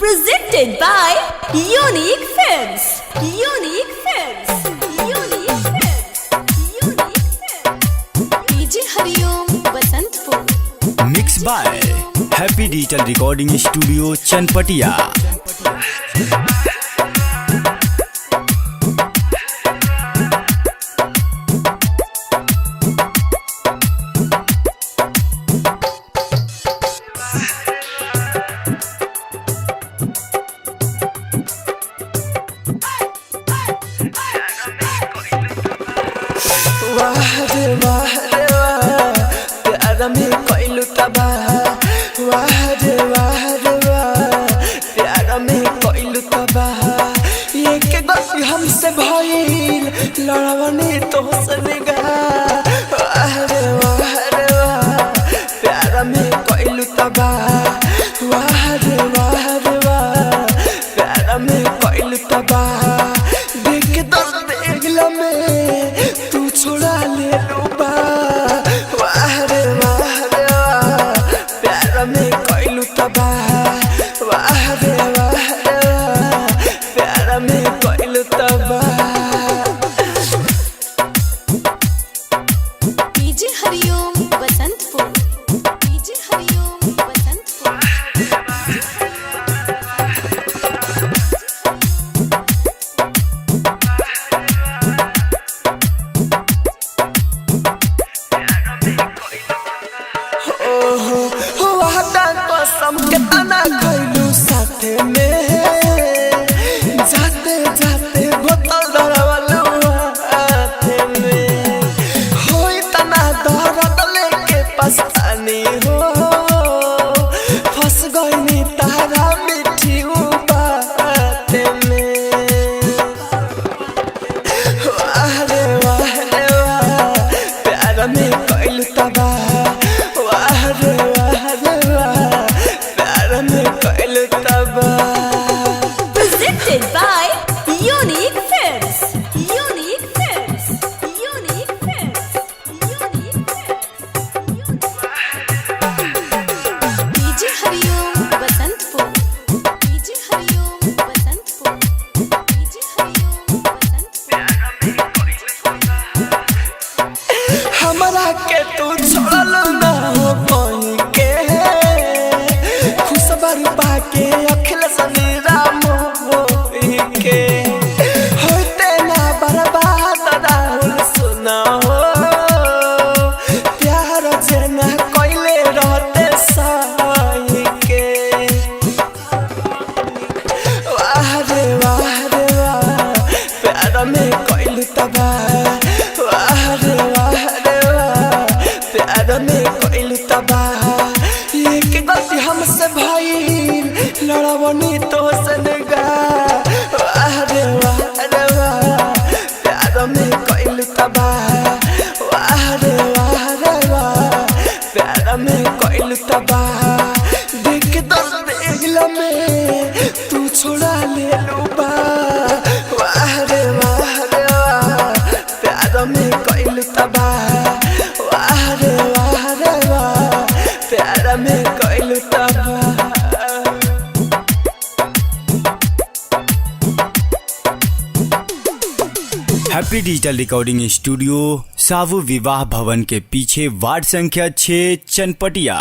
Presented by Unique Films. Unique Films. Unique Films. Unique Films. DJ Hariom Basantpur. Mixed by Happy Digital Recording Studio, Chanpatia. वाह रे वाह प्यार में कोइलू तबाह। वाह रे वाह प्यार में कोइलू तबाह। ये के गलती हमसे भइल लड़वनी तो सनेगा। वाह रे वाह प्यार में कोइलू तबाह। वाह रे वाह प्यार में कोइलू तबाह। देख दर्द देखला में तू छोड़ा ले लूबा। वाह रे वाह प्यार में कोइलू तबाह। वाह रे वाह प्यार में कोइलू तबाह। DJ Hariom Basantpur. DJ Hariom Basantpur. कसम के तना खइलू साथे में। जाते जाते बोतल धरवलू हाथे में। होई तना दर्द लेके पछतानी हो। फंस गइनी तारा मीठी बाते में। वाह रे वाह प्यार में कोइलू तबाह। वाह रे Presented by Unique Films. Unique Films. Unique Films. Unique Films. DJ Hariom Basantpur. DJ Hariom Basantpur. DJ Hariom Basantpur. हमरा के तू छोड़लू ना हो कोई के। खुशबर पाके अखिल समीरा मोही के। होते ना बर्बाद राहुल सुना हो। प्यार जेना कोइले रहते साई के। वाह रे वाह प्यार में कोइलू तबाह। वाह रे वाह प्यार में कोइलू तबाह। ये के गलती हमसे भइल लड़वनी तो सनेगा। वाह रे वाह प्यार में कोइलू तबाह। वाह रे वाह प्यार में कोइलू तबाह। देख दर्द देखला में तू छोड़ा ले लूबा। वाह रे वाह प्यार में कोइलू तबाह। वाह रे वाह प्यार में कोइलू तबाह। हैप्पी डिजिटल रिकॉर्डिंग स्टूडियो, सावु विवाह भवन के पीछे, वार्ड संख्या 6, चनपटिया।